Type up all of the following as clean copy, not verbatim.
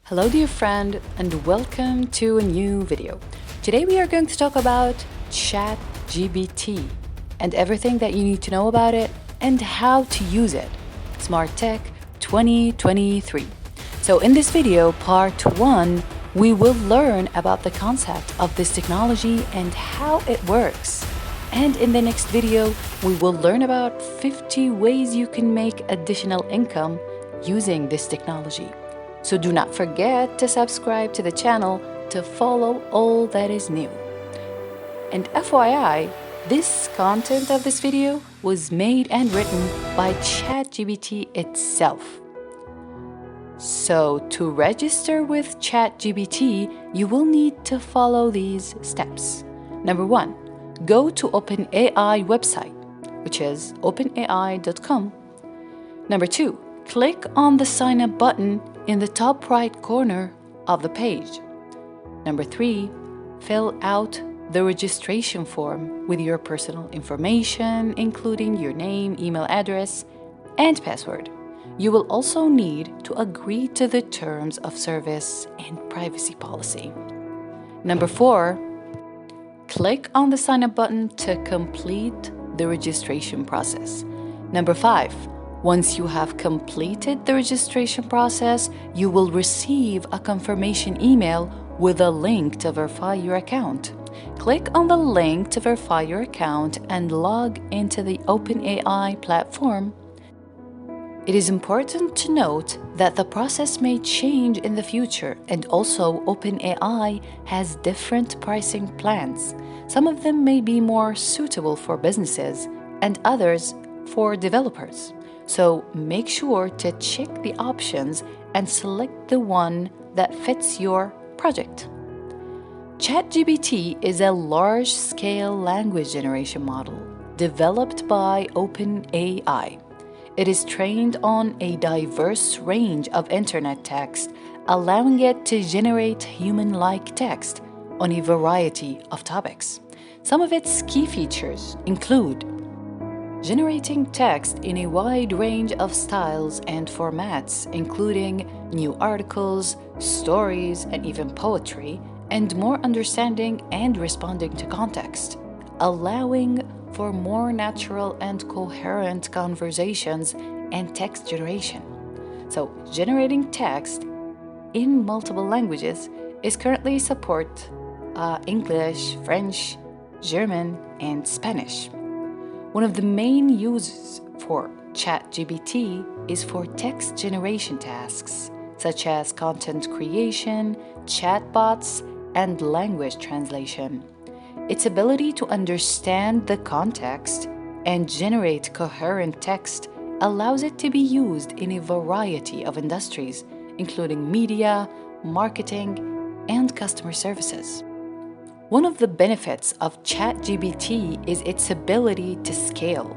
Hello dear friend and welcome to a new video. Today we are going to talk about ChatGPT and everything that you need to know about it and how to use it. Smart Tech 2023. So in this video, part 1, we will learn about the concept of this technology and how it works. And in the next video, we will learn about 50 ways you can make additional income using this technology. So do not forget to subscribe to the channel to follow all that is new. And FYI, this content of this video was made and written by ChatGPT itself. So to register with ChatGPT, you will need to follow these steps. Number 1, go to OpenAI website, which is openai.com. Number 2, click on the sign up button in the top right corner of the page. Number 3, fill out the registration form with your personal information, including your name, email address, and password. You will also need to agree to the terms of service and privacy policy. Number 4, click on the sign up button to complete the registration process. Number 5, once you have completed the registration process, you will receive a confirmation email with a link to verify your account. Click on the link to verify your account and log into the OpenAI platform. It is important to note that the process may change in the future, and also OpenAI has different pricing plans. Some of them may be more suitable for businesses and others for developers. So make sure to check the options and select the one that fits your project. ChatGPT is a large-scale language generation model developed by OpenAI. It is trained on a diverse range of internet text, allowing it to generate human-like text on a variety of topics. Some of its key features include generating text in a wide range of styles and formats, including new articles, stories, and even poetry, and more understanding and responding to context, allowing for more natural and coherent conversations and text generation. So, generating text in multiple languages is currently support English, French, German, and Spanish. One of the main uses for ChatGPT is for text generation tasks, such as content creation, chatbots, and language translation. Its ability to understand the context and generate coherent text allows it to be used in a variety of industries, including media, marketing, and customer services. One of the benefits of ChatGPT is its ability to scale.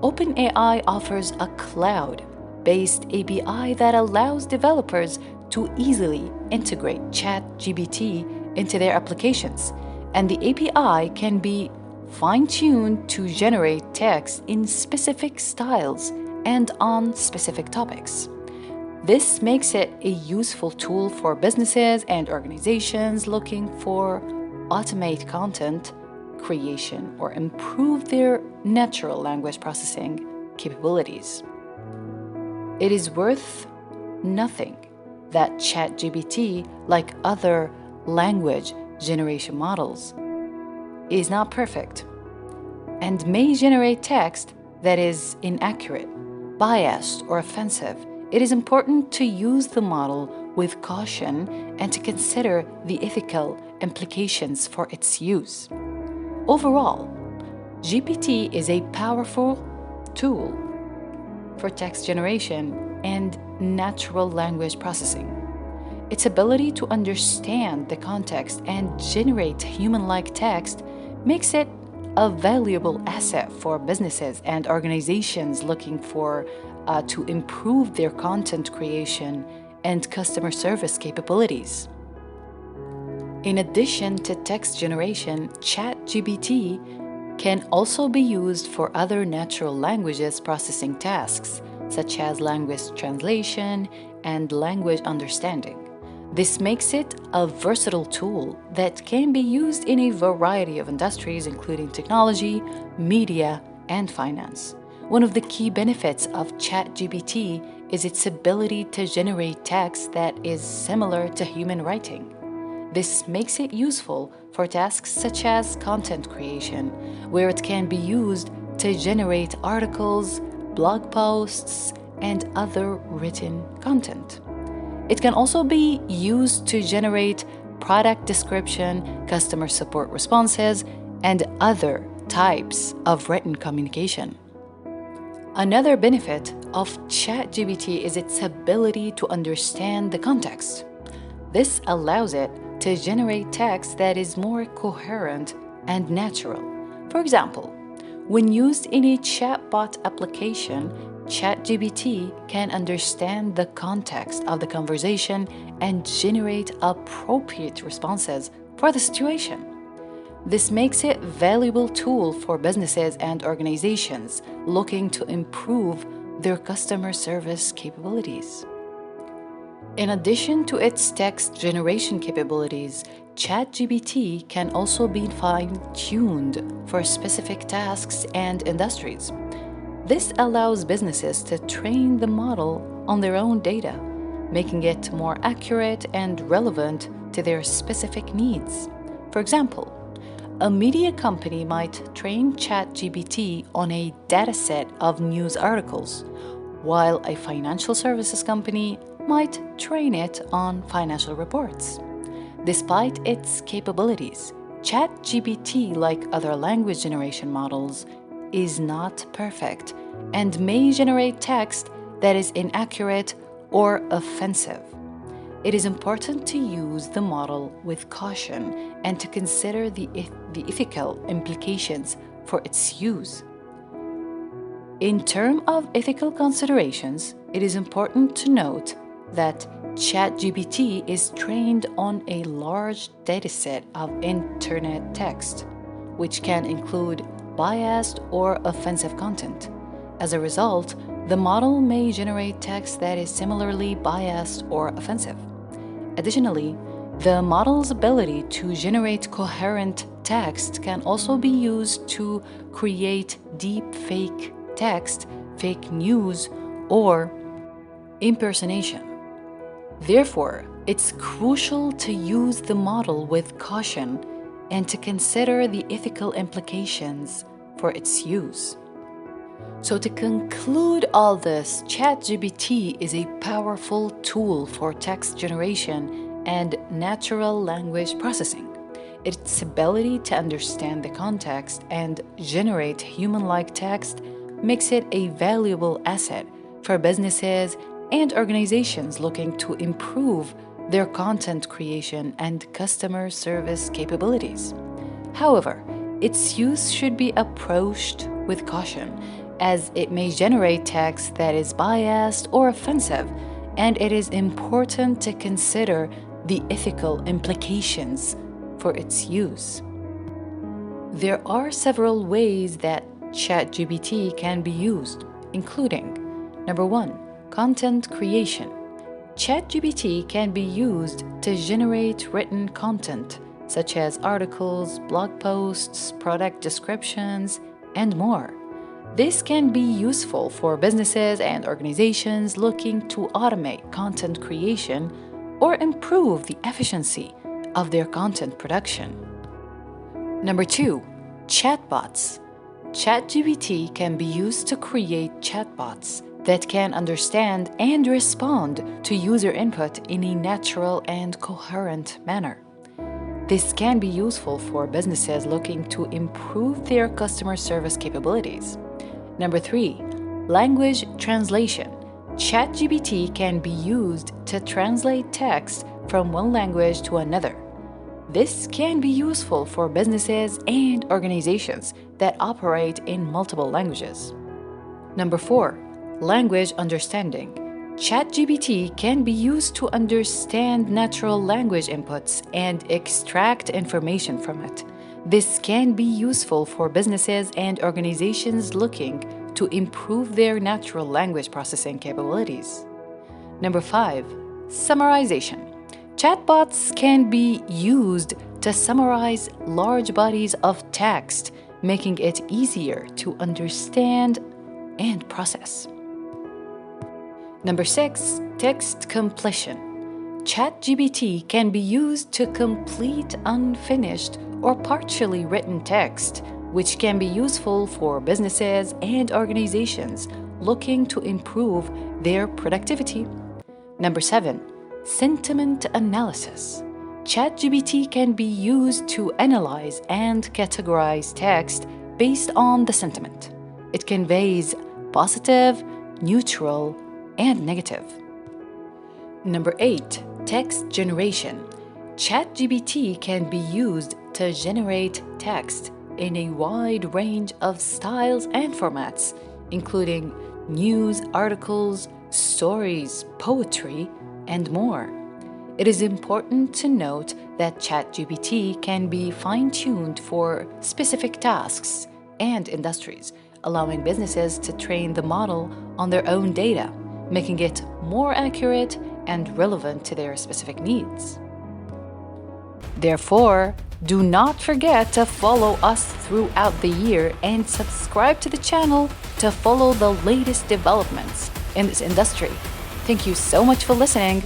OpenAI offers a cloud-based API that allows developers to easily integrate ChatGPT into their applications, and the API can be fine-tuned to generate text in specific styles and on specific topics. This makes it a useful tool for businesses and organizations looking for automate content creation or improve their natural language processing capabilities. It is worth nothing that ChatGPT, like other language generation models, is not perfect and may generate text that is inaccurate, biased, or offensive. It is important to use the model with caution and to consider the ethical implications for its use. Overall, GPT is a powerful tool for text generation and natural language processing. Its ability to understand the context and generate human-like text makes it a valuable asset for businesses and organizations looking to improve their content creation and customer service capabilities. In addition to text generation, ChatGPT can also be used for other natural languages processing tasks, such as language translation and language understanding. This makes it a versatile tool that can be used in a variety of industries, including technology, media, and finance. One of the key benefits of ChatGPT is its ability to generate text that is similar to human writing. This makes it useful for tasks such as content creation, where it can be used to generate articles, blog posts, and other written content. It can also be used to generate product description, customer support responses, and other types of written communication. Another benefit of ChatGPT is its ability to understand the context. This allows it to generate text that is more coherent and natural. For example, when used in a chatbot application, ChatGPT can understand the context of the conversation and generate appropriate responses for the situation. This makes it a valuable tool for businesses and organizations looking to improve their customer service capabilities. In addition to its text generation capabilities, ChatGPT can also be fine-tuned for specific tasks and industries. This allows businesses to train the model on their own data, making it more accurate and relevant to their specific needs. For example, a media company might train ChatGPT on a dataset of news articles, while a financial services company might train it on financial reports. Despite its capabilities, ChatGPT, like other language generation models, is not perfect and may generate text that is inaccurate or offensive. It is important to use the model with caution and to consider the ethical implications for its use. In terms of ethical considerations, it is important to note that ChatGPT is trained on a large dataset of internet text, which can include biased or offensive content. As a result, the model may generate text that is similarly biased or offensive. Additionally, the model's ability to generate coherent text can also be used to create deep fake text, fake news, or impersonation. Therefore, it's crucial to use the model with caution and to consider the ethical implications for its use. So, to conclude all this, ChatGPT is a powerful tool for text generation and natural language processing. Its ability to understand the context and generate human-like text makes it a valuable asset for businesses and organizations looking to improve their content creation and customer service capabilities. However, its use should be approached with caution, as it may generate text that is biased or offensive, and it is important to consider the ethical implications for its use. There are several ways that ChatGPT can be used, including: number 1, content creation. ChatGPT can be used to generate written content, such as articles, blog posts, product descriptions, and more. This can be useful for businesses and organizations looking to automate content creation or improve the efficiency of their content production. Number 2, chatbots. ChatGPT can be used to create chatbots that can understand and respond to user input in a natural and coherent manner. This can be useful for businesses looking to improve their customer service capabilities. Number 3, language translation. ChatGPT can be used to translate text from one language to another. This can be useful for businesses and organizations that operate in multiple languages. Number 4, language understanding. ChatGPT can be used to understand natural language inputs and extract information from it. This can be useful for businesses and organizations looking to improve their natural language processing capabilities. Number 5, summarization. Chatbots can be used to summarize large bodies of text, making it easier to understand and process. Number 6, text completion. ChatGPT can be used to complete unfinished or partially written text, which can be useful for businesses and organizations looking to improve their productivity. Number 7, sentiment analysis. ChatGPT can be used to analyze and categorize text based on the sentiment. It conveys positive, neutral, and negative. Number 8, text generation. ChatGPT can be used to generate text in a wide range of styles and formats, including news articles, stories, poetry, and more. It is important to note that ChatGPT can be fine-tuned for specific tasks and industries, allowing businesses to train the model on their own data, making it more accurate and relevant to their specific needs. Therefore, do not forget to follow us throughout the year and subscribe to the channel to follow the latest developments in this industry. Thank you so much for listening.